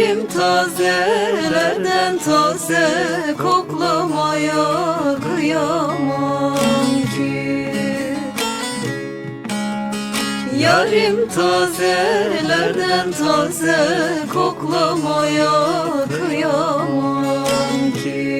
Yarim tazelerden taze, koklamaya kıyamam ki. Yarim tazelerden taze, koklamaya kıyamam ki.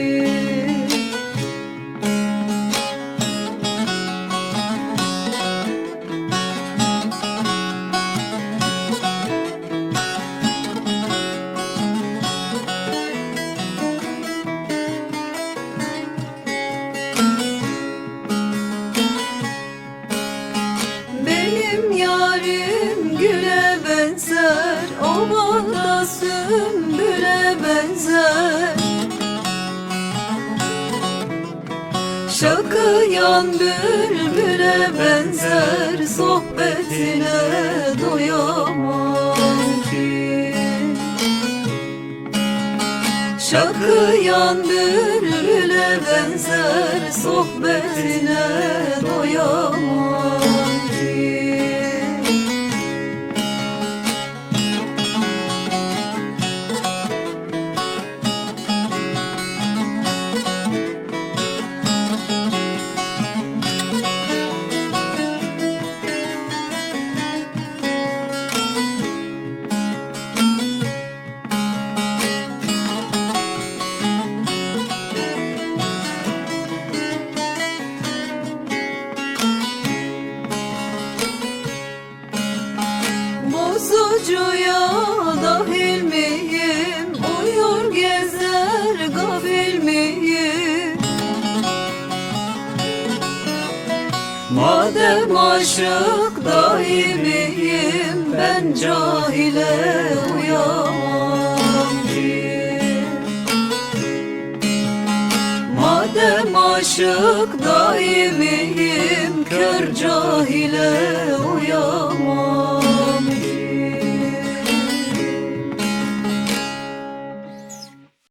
Benim yarim güle benzer, ovada sümbüle benzer. Şakıyan bülbüle benzer, sohbetine doyamam ki. Şakıyan bülbüle benzer, sohbetine doyamam ki. Bozucuya dahil miyim, uyur gezer gafil miyim? Madem aşık daimiyim, ben cahile uyamam ki. Madem aşık daimiyim, kör cahile uyamam.